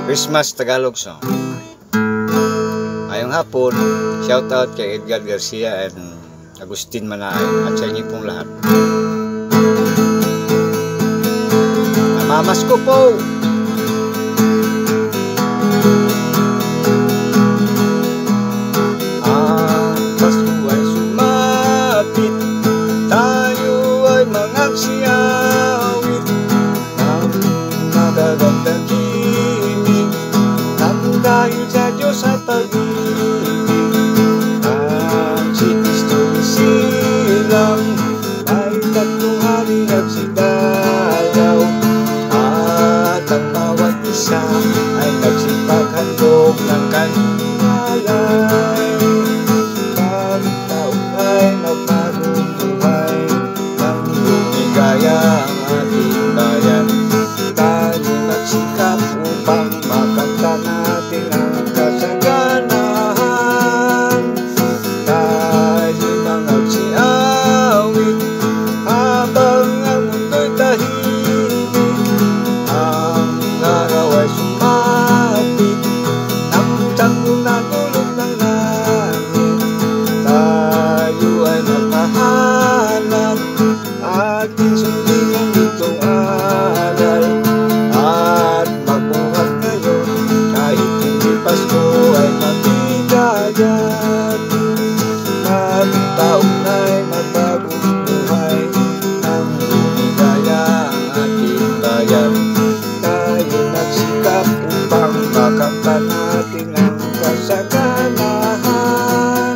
Christmas Tagalog song. Ngayong hapon, shout out kay Edgar Garcia and Agustin Manaay at sa inyo pong lahat. Namamas ko po! Pasko ay sumapit, tayo ay mangagsiyawit ng magagandang kinig, nang dahil sa Diyos at pag-ibig. Ang si Kristo'y silang, ay tatlong hari nagsidalaw, at ang bawat isa ay nagsipaghandog ng kanyang alay. Bagong taon ay magpagong buhay, nang lumigaya ang ating bayan. Tayo magsikap upang makanta natin ang kasaganahan. Tayo magsiawit habang ang mundo'y tahimik. Ang araw ay sumapit, ang sanggol na dulot ng langit. Tayo ay magmahalan, ating sundin ang itong aral, at magbuhat ngayon kahit hindi Pasko ay mabigayan. Bagong taon ay magbagong buhay, nang lumigaya ang ating bayan. Tayo nagsikap upang makamtan natin ang kasaganahan.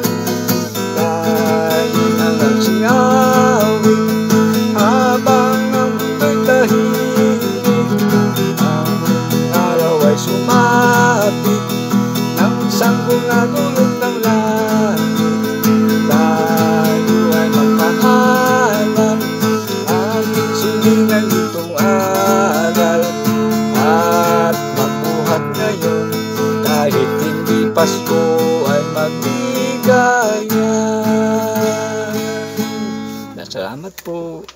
Tayo nang nagsiawit habang ang mundo'y tahimik. Ang araw ay sumapit, nang sanggol na dulot ng langit. Tayo ay magmahalan, ating silingan itong aral, at magbuhat ngayon kahit hindi Pasko ay magbigayan. Salamat po.